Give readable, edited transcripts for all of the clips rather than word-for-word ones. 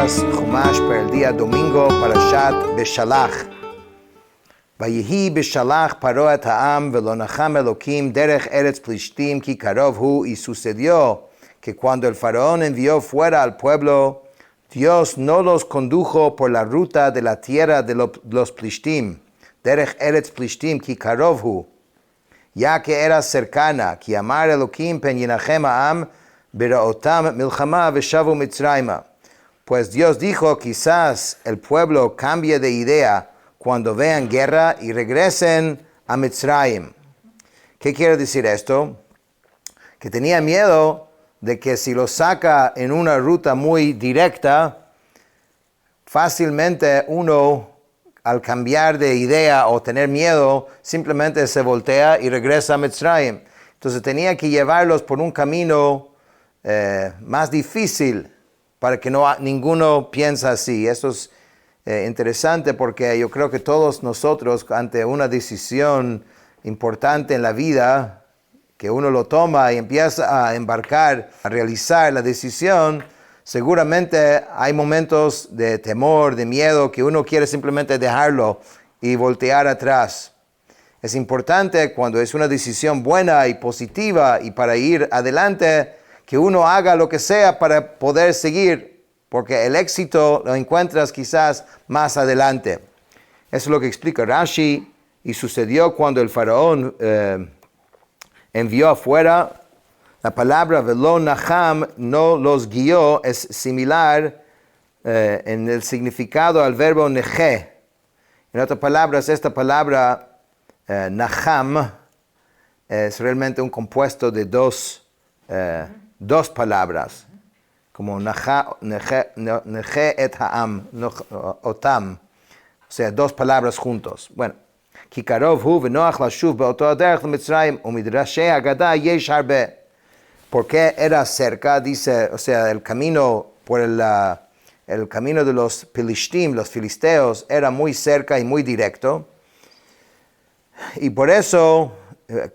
Lecturas Chumash para el día domingo, Parashat Beshalach. Vayehi Beshalach paró et ha'am velo nacham Elokim derech eretz plishtim ki karov hu. Y sucedió que cuando el faraón envió fuera al pueblo, Dios no los condujo por la ruta de la tierra de los plishtim, derech eretz plishtim ki karov hu, ya que era cercana, ki amar Elokim pen yinachem ha'am beraotam milchama veshavu mitzrayma. Pues Dios dijo, quizás el pueblo cambie de idea cuando vean guerra y regresen a Mitzrayim. ¿Qué quiere decir esto? Que tenía miedo de que si lo saca en una ruta muy directa, fácilmente uno, al cambiar de idea o tener miedo, simplemente se voltea y regresa a Mitzrayim. Entonces tenía que llevarlos por un camino más difícil, para que ninguno piense así. Esto es interesante porque yo creo que todos nosotros, ante una decisión importante en la vida, que uno lo toma y empieza a embarcar, a realizar la decisión, seguramente hay momentos de temor, de miedo, que uno quiere simplemente dejarlo y voltear atrás. Es importante cuando es una decisión buena y positiva y para ir adelante, que uno haga lo que sea para poder seguir, porque el éxito lo encuentras quizás más adelante. Eso es lo que explica Rashi. Y sucedió cuando el faraón envió afuera. La palabra velo nacham, no los guió, es similar en el significado al verbo neje. En otras palabras, esta palabra nacham es realmente un compuesto de dos palabras, como neje et ha'am, otam, o sea, dos palabras juntos. Bueno, ki karov hu v'noach lashuv be'oto haderech l'Mitzrayim u'midrashei haggadah yesh harbe. Porque era cerca, dice, o sea, el camino por el camino de los Pilishtim, los filisteos, era muy cerca y muy directo. Y por eso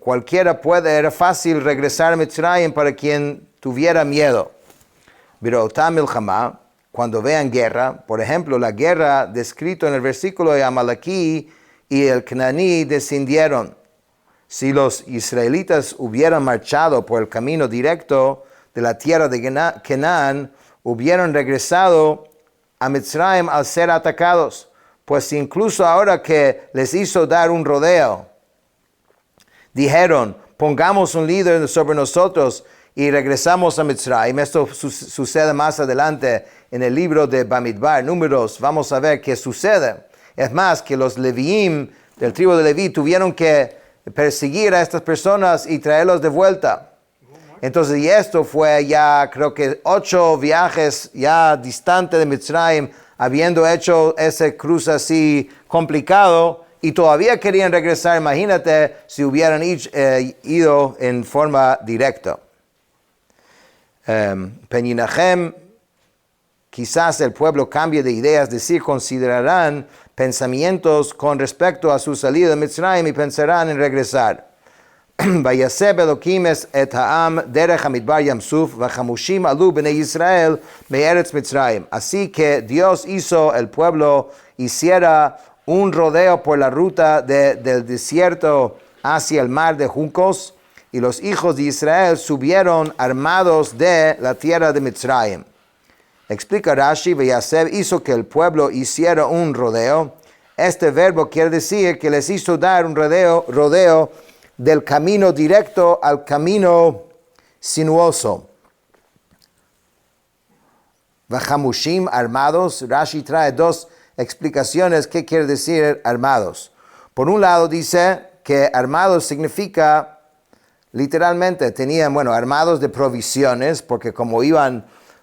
cualquiera era fácil regresar a Mitzrayim para quien tuviera miedo. Pero milchama, cuando vean guerra, por ejemplo, la guerra descrito en el versículo de Amalekí y el Cananí descendieron. Si los israelitas hubieran marchado por el camino directo de la tierra de Canaán, hubieran regresado a Mitzrayim al ser atacados. Pues incluso ahora que les hizo dar un rodeo, dijeron, pongamos un líder sobre nosotros y regresamos a Mitzrayim. Esto sucede más adelante en el libro de Bamidbar, Números. Vamos a ver qué sucede. Es más, que los Leviim del tribu de Leví tuvieron que perseguir a estas personas y traerlos de vuelta. Entonces, y esto fue ya, creo que 8 viajes ya distante de Mitzrayim, habiendo hecho ese cruce así complicado, y todavía querían regresar. Imagínate si hubieran ido en forma directa. Peninachem, quizás el pueblo cambie de ideas, es decir, considerarán pensamientos con respecto a su salida de Mitzrayim y pensarán en regresar. Vayaseb Elokim et ha'am derech hamidbar yamsuf v'chamushim alu bnei Yisrael me'eretz Mitzrayim. Así que Dios hizo el pueblo hiciera un rodeo por la ruta del desierto hacia el mar de juncos, y los hijos de Israel subieron armados de la tierra de Mitzrayim. Explica Rashi, Vayaseb hizo que el pueblo hiciera un rodeo. Este verbo quiere decir que les hizo dar un rodeo del camino directo al camino sinuoso. Vachamushim, armados. Rashi trae dos explicaciones qué quiere decir armados. Por un lado dice que armados significa, literalmente, tenían, armados de provisiones, porque como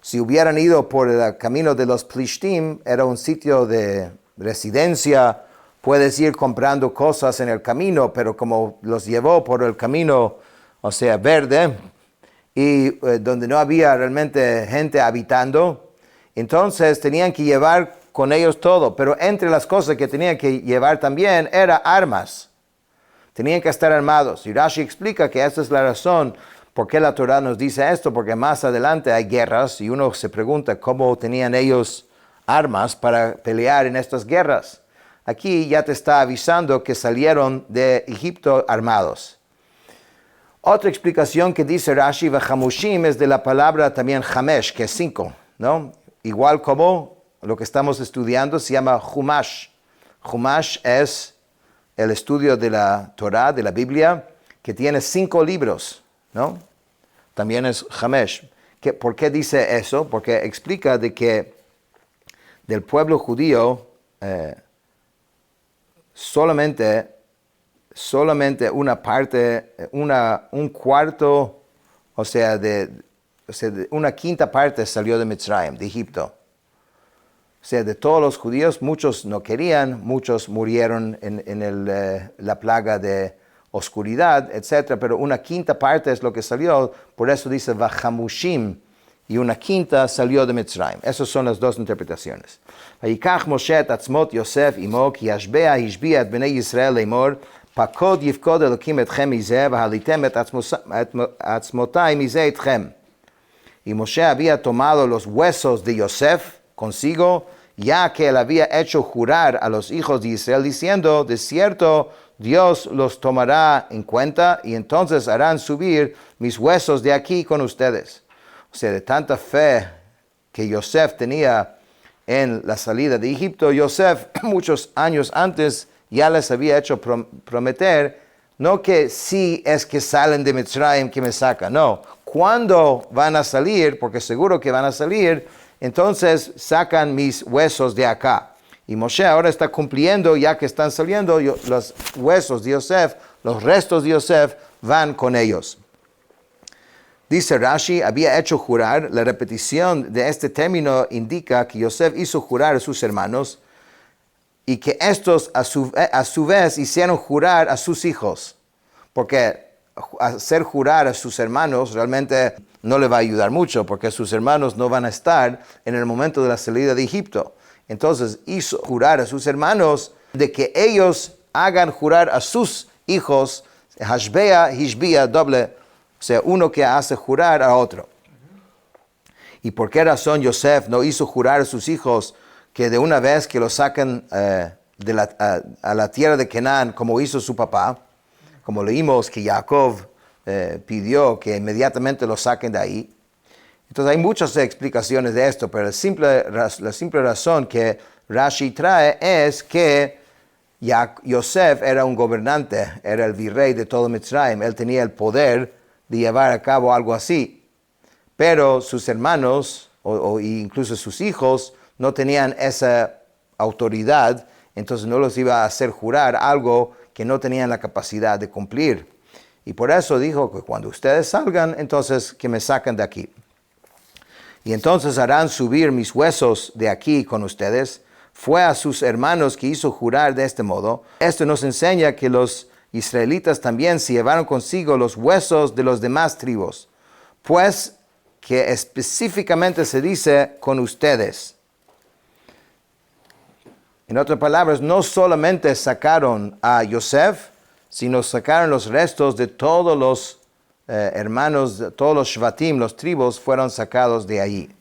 si hubieran ido por el camino de los Plishtim, era un sitio de residencia, puedes ir comprando cosas en el camino, pero como los llevó por el camino, o sea, verde, y donde no había realmente gente habitando, entonces tenían que llevar con ellos todo, pero entre las cosas que tenían que llevar también era armas. Tenían que estar armados. Y Rashi explica que esta es la razón por qué la Torah nos dice esto, porque más adelante hay guerras y uno se pregunta cómo tenían ellos armas para pelear en estas guerras. Aquí ya te está avisando que salieron de Egipto armados. Otra explicación que dice Rashi, Vachamushim, es de la palabra también Hamesh, que es 5, ¿no? Igual como lo que estamos estudiando se llama Humash. Humash es el estudio de la Torah, de la Biblia, que tiene 5 libros, ¿no? También es Hamesh. ¿Por qué dice eso? Porque explica de que del pueblo judío solamente una parte, un cuarto, o sea, una quinta parte salió de Mitzrayim, de Egipto. O sea, de todos los judíos, muchos no querían, muchos murieron en la plaga de oscuridad, etc. Pero una quinta parte es lo que salió, por eso dice Vachamushim, y una quinta salió de Mitzrayim. Esas son las dos interpretaciones. Vayikach Moshe et atzmot Yosef imo, ki yashbea hishbia et bnei Yisrael leimor, pakod yifkod Elokim etchem mizeh, vahalitem et atzmotai mizeh etchem. Y Moshe había tomado los huesos de Yosef consigo, ya que él había hecho jurar a los hijos de Israel diciendo, de cierto, Dios los tomará en cuenta y entonces harán subir mis huesos de aquí con ustedes. O sea, de tanta fe que Yosef tenía en la salida de Egipto, Yosef muchos años antes ya les había hecho prometer, no que si es que salen de Mitzrayim que me sacan, no, cuando van a salir, porque seguro que van a salir, entonces sacan mis huesos de acá. Y Moshe ahora está cumpliendo, ya que están saliendo los huesos de Yosef, los restos de Yosef van con ellos. Dice Rashi, había hecho jurar. La repetición de este término indica que Yosef hizo jurar a sus hermanos y que estos a su vez hicieron jurar a sus hijos. Porque hacer jurar a sus hermanos realmente no le va a ayudar mucho, porque sus hermanos no van a estar en el momento de la salida de Egipto. Entonces hizo jurar a sus hermanos de que ellos hagan jurar a sus hijos, hashbea, hishbia, doble, o sea, uno que hace jurar a otro. ¿Y por qué razón Yosef no hizo jurar a sus hijos que de una vez que los sacan a la tierra de Canaán, como hizo su papá, como leímos que Jacob pidió que inmediatamente los saquen de ahí? Entonces hay muchas explicaciones de esto, pero la simple razón que Rashi trae es que Yosef era un gobernante, era el virrey de todo Mitzrayim, él tenía el poder de llevar a cabo algo así, pero sus hermanos o incluso sus hijos no tenían esa autoridad, entonces no los iba a hacer jurar algo que no tenían la capacidad de cumplir. Y por eso dijo que cuando ustedes salgan, entonces que me saquen de aquí. Y entonces harán subir mis huesos de aquí con ustedes. Fue a sus hermanos que hizo jurar de este modo. Esto nos enseña que los israelitas también se llevaron consigo los huesos de los demás tribus, pues que específicamente se dice con ustedes. En otras palabras, no solamente sacaron a Yosef, sino sacaron los restos de todos los hermanos, todos los shvatim, los tribus, fueron sacados de allí.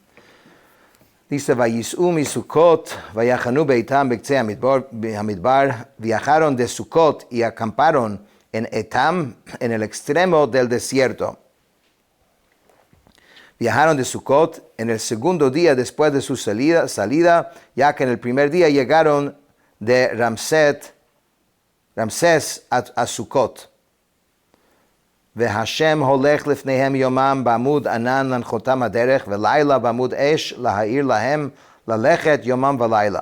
Dice, Vayis'u mi Sukkot, vayachanu beitam bektzei hamidbar, viajaron de Sukkot y acamparon en Etam, en el extremo del desierto. Viajaron de Sukkot en el segundo día después de su salida, ya que en el primer día llegaron de Ramsés a Sukkot. והשם הולך לפניהם יומם בעמוד ענן להנחותם הדרך, ולילה בעמוד אש להאיר להם ללכת יומם ולילה.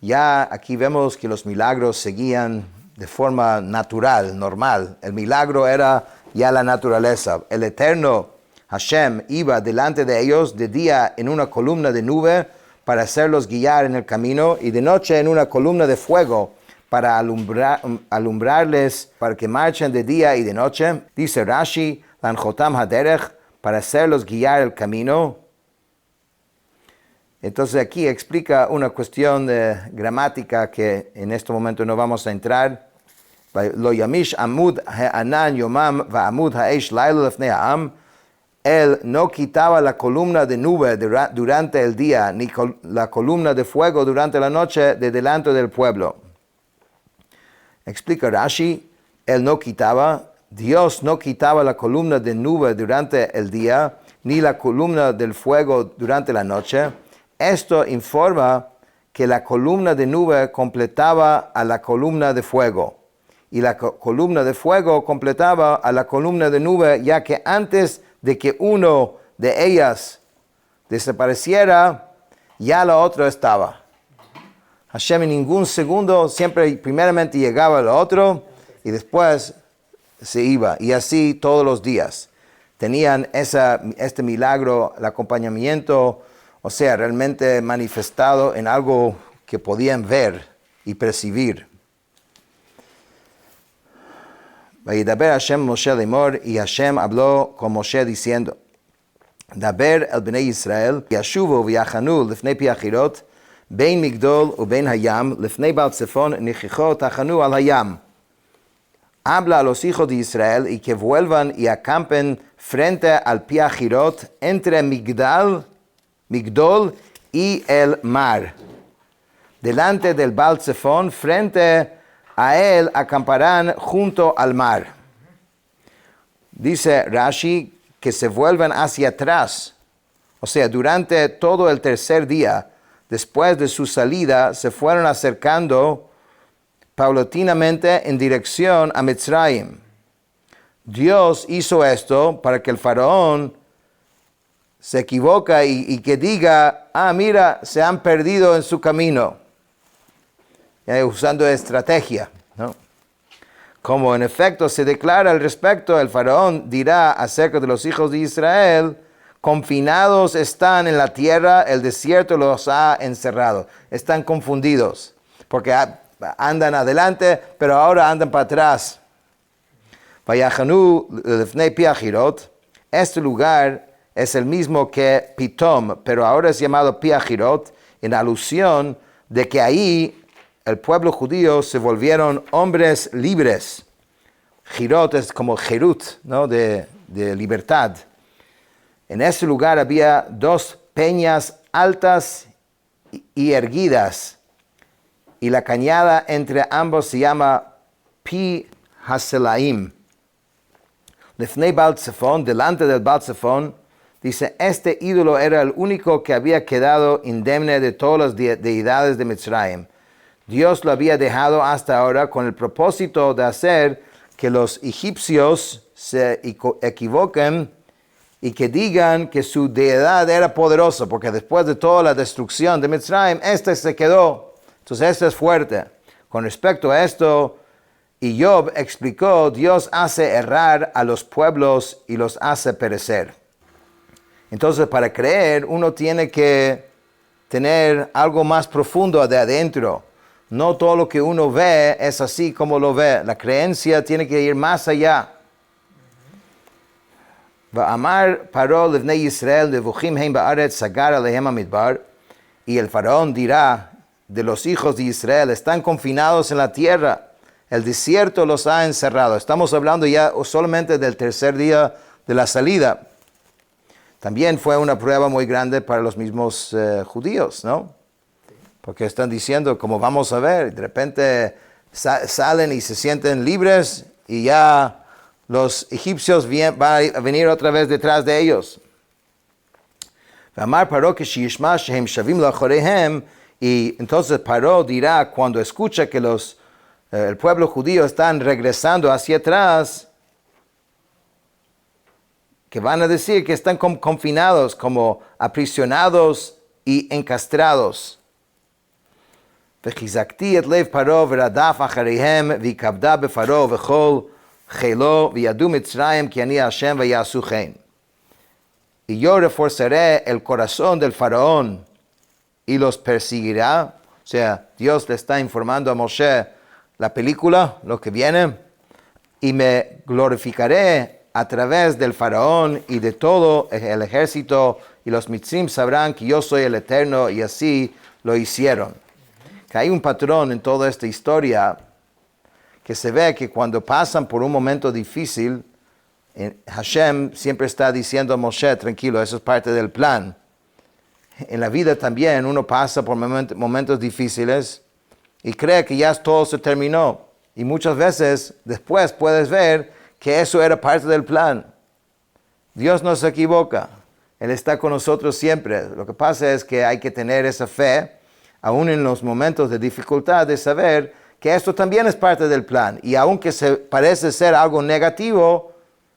Ya aquí vemos que los milagros seguían de forma natural, normal. El milagro era ya la naturaleza. El eterno Hashem iba delante de ellos de día en una columna de nube para hacerlos guiar en el camino y de noche en una columna de fuego para alumbrarles, para que marchen de día y de noche. Dice Rashi, Lanchotam Haderech, para hacerlos guiar el camino. Entonces aquí explica una cuestión de gramática que en este momento no vamos a entrar. Lo yamish amud ha'anan yomam va'amud ha'esh laila lefnei ha'am. Él no quitaba la columna de nube durante el día, ni la columna de fuego durante la noche de delante del pueblo. Explica Rashi, Él no quitaba, Dios no quitaba la columna de nube durante el día, ni la columna del fuego durante la noche. Esto informa que la columna de nube completaba a la columna de fuego, y la columna de fuego completaba a la columna de nube, ya que antes de que uno de ellas desapareciera, ya la otra estaba. Hashem en ningún segundo, siempre primeramente llegaba el otro y después se iba. Y así todos los días. Tenían este milagro, el acompañamiento, o sea, realmente manifestado en algo que podían ver y percibir. Vayidaber Hashem Moshe lemor, y Hashem habló con Moshe diciendo, Daber el Bnei Israel, Yashuvu v'yachanu lifnei pi achirot, bein Migdol u bein Hayam, lifnei Baal Tzefon, nichicho tachanu al Hayam. Habla a los hijos de Israel y que vuelvan y acampen frente al Pi Hahirot entre Migdol y el mar. Delante del Baal Tzefon, frente a él acamparán junto al mar. Dice Rashi que se vuelven hacia atrás. O sea, durante todo el tercer día, después de su salida, se fueron acercando paulatinamente en dirección a Mitzrayim. Dios hizo esto para que el faraón se equivoque y que diga, mira, se han perdido en su camino. Usando estrategia, ¿no? Como en efecto se declara al respecto, el faraón dirá acerca de los hijos de Israel, confinados están en la tierra, el desierto los ha encerrado. Están confundidos, porque andan adelante, pero ahora andan para atrás. Vayachanu lifnei pi hahirot, este lugar es el mismo que Pitom, pero ahora es llamado Pi Hahirot, en alusión de que ahí el pueblo judío se volvieron hombres libres. Hirot es como Jerut, ¿no? de libertad. En ese lugar había 2 peñas altas y erguidas, y la cañada entre ambos se llama Pi Haselaim. Lefnei Baal Tzefon, delante del Baal Tzefon, dice, este ídolo era el único que había quedado indemne de todas las deidades de Mitzrayim. Dios lo había dejado hasta ahora con el propósito de hacer que los egipcios se equivoquen y que digan que su deidad era poderosa, porque después de toda la destrucción de Mitzrayim, este se quedó. Entonces este es fuerte. Con respecto a esto, Job explicó, Dios hace errar a los pueblos y los hace perecer. Entonces para creer uno tiene que tener algo más profundo de adentro. No todo lo que uno ve es así como lo ve. La creencia tiene que ir más allá. Va'amar Paró levnei Israel levuchim heim ba'aretz sagar alehem hamidbar. Y el faraón dirá de los hijos de Israel, están confinados en la tierra. El desierto los ha encerrado. Estamos hablando ya solamente del tercer día de la salida. También fue una prueba muy grande para los mismos judíos, ¿no? Porque están diciendo, como vamos a ver, de repente salen y se sienten libres y ya los egipcios van a venir otra vez detrás de ellos. Y entonces Paró dirá, cuando escucha que el pueblo judío están regresando hacia atrás, que van a decir que están confinados, como aprisionados y encastrados. וחזקתי את לב פרעה ורדף אחריהם וכבדה בפרעה וכל חילו וידעו מצרים כי אני השם ויעשו כן. Y yo reforzaré el corazón del faraón y los perseguirá. O sea, Dios le está informando a Moshe la película, lo que viene, y me glorificaré a través del faraón y de todo el ejército, y los mitzrim sabrán que yo soy el Eterno, y así lo hicieron. Que hay un patrón en toda esta historia que se ve que cuando pasan por un momento difícil, Hashem siempre está diciendo a Moshe, tranquilo, eso es parte del plan. En la vida también uno pasa por momentos difíciles y cree que ya todo se terminó. Y muchas veces después puedes ver que eso era parte del plan. Dios no se equivoca. Él está con nosotros siempre. Lo que pasa es que hay que tener esa fe, aún en los momentos de dificultad, de saber que esto también es parte del plan. Y aunque parece ser algo negativo,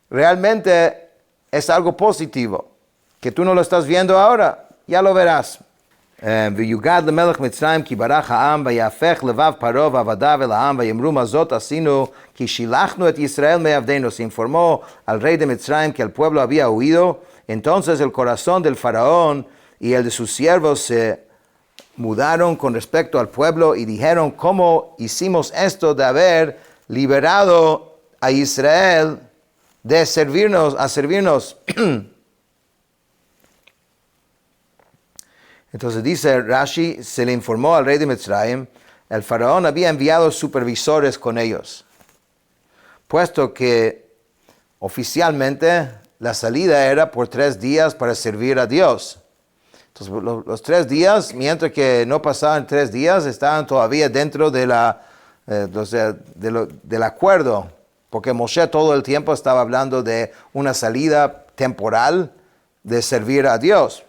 realmente es algo positivo. Que tú no lo estás viendo ahora, ya lo verás. ויוגד למלך מצרים כי ברח העם ויהפך לבב פרעה ועבדיו אל העם ויאמרו מה זאת עשינו כי שילחנו את ישראל מעבדינו. Se informó al rey de Mitzrayim que el pueblo había huido. Entonces el corazón del faraón y el de sus siervos se mudaron con respecto al pueblo y dijeron, ¿cómo hicimos esto de haber liberado a Israel de servirnos? Entonces dice Rashi, se le informó al rey de Mitzrayim, el faraón había enviado supervisores con ellos, puesto que oficialmente la salida era por 3 días para servir a Dios. Entonces los 3 días, mientras que no pasaban 3 días, estaban todavía dentro de del acuerdo, porque Moshe todo el tiempo estaba hablando de una salida temporal de servir a Dios.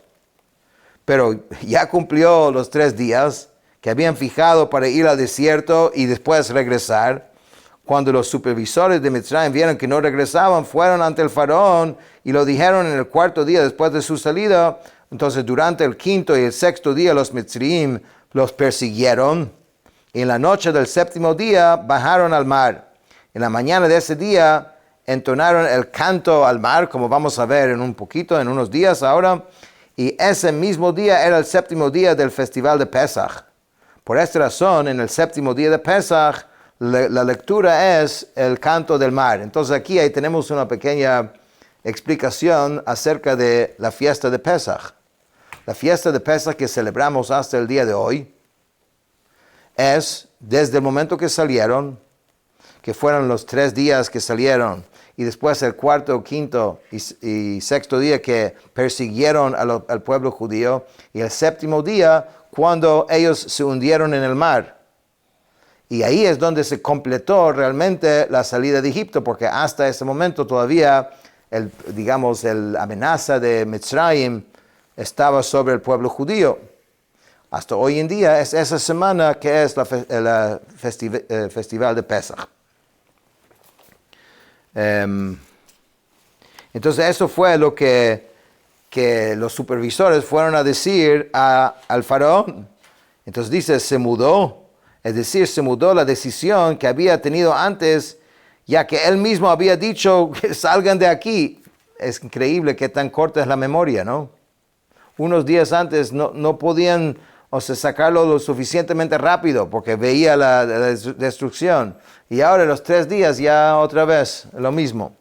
Pero ya cumplió los 3 días que habían fijado para ir al desierto y después regresar. Cuando los supervisores de Mitzrayim vieron que no regresaban, fueron ante el faraón y lo dijeron en el 4º día después de su salida. Entonces durante el 5º y el 6º día los Mitzrayim los persiguieron. Y en la noche del 7º día bajaron al mar. En la mañana de ese día entonaron el canto al mar, como vamos a ver en unos días ahora. Y ese mismo día era el 7º día del festival de Pesach. Por esta razón, en el 7º día de Pesach, la lectura es el canto del mar. Entonces aquí ahí tenemos una pequeña explicación acerca de la fiesta de Pesach. La fiesta de Pesach que celebramos hasta el día de hoy es desde el momento que salieron, que fueron los 3 días que salieron, y después el 4º, 5º y 6º día que persiguieron al pueblo judío, y el 7º día cuando ellos se hundieron en el mar. Y ahí es donde se completó realmente la salida de Egipto, porque hasta ese momento todavía, la amenaza de Mitzrayim estaba sobre el pueblo judío. Hasta hoy en día es esa semana que es el festival de Pesach. Entonces eso fue lo que los supervisores fueron a decir al faraón. Entonces dice, se mudó la decisión que había tenido antes, ya que él mismo había dicho que salgan de aquí. Es increíble que tan corta es la memoria, ¿no? Unos días antes no podían sacarlo lo suficientemente rápido porque veía la destrucción. Y ahora los 3 días ya otra vez lo mismo.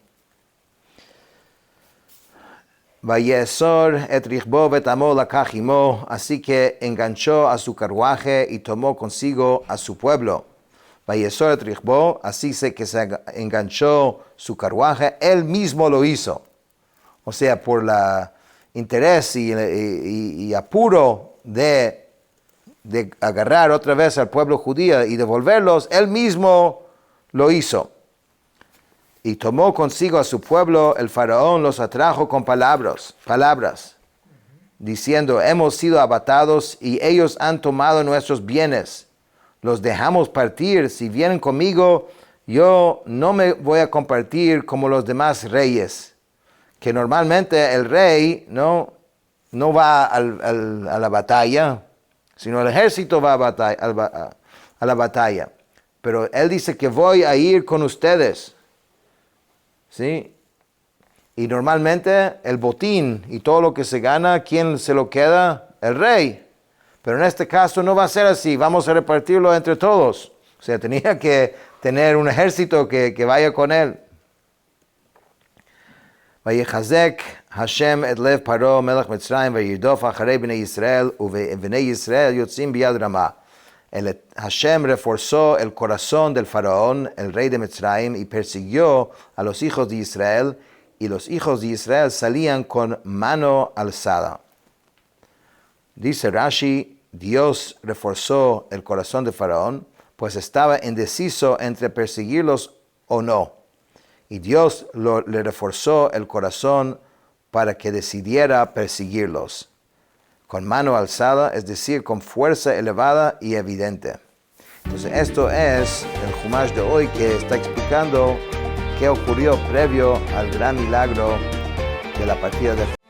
Vayesor et richbo betamó lakach imo, así que enganchó a su carruaje y tomó consigo a su pueblo. Vayesor et richbo, así que se enganchó su carruaje, él mismo lo hizo. O sea, por la interés y apuro de agarrar otra vez al pueblo judío y devolverlos, él mismo lo hizo. Y tomó consigo a su pueblo, el faraón los atrajo con palabras, diciendo, hemos sido abatados y ellos han tomado nuestros bienes. Los dejamos partir, si vienen conmigo, yo no me voy a compartir como los demás reyes, que normalmente el rey no va a la batalla, sino el ejército va a la batalla. Pero él dice que voy a ir con ustedes. ¿Sí? Y normalmente el botín y todo lo que se gana, ¿quién se lo queda? El rey. Pero en este caso no va a ser así, vamos a repartirlo entre todos. O sea, tenía que tener un ejército que vaya con él. ויחזק השם את לב פרעה מלך מצרים וירדוף אחרי בני ישראל ובני ישראל יוצאים ביד רמה. Hashem reforzó el corazón del faraón, el rey de Mitzrayim, y persiguió a los hijos de Israel, y los hijos de Israel salían con mano alzada. Dice Rashi, Dios reforzó el corazón de Faraón, pues estaba indeciso entre perseguirlos o no. Y Dios le reforzó el corazón para que decidiera perseguirlos. Con mano alzada, es decir, con fuerza elevada y evidente. Entonces esto es el Jumash de hoy que está explicando qué ocurrió previo al gran milagro de la partida de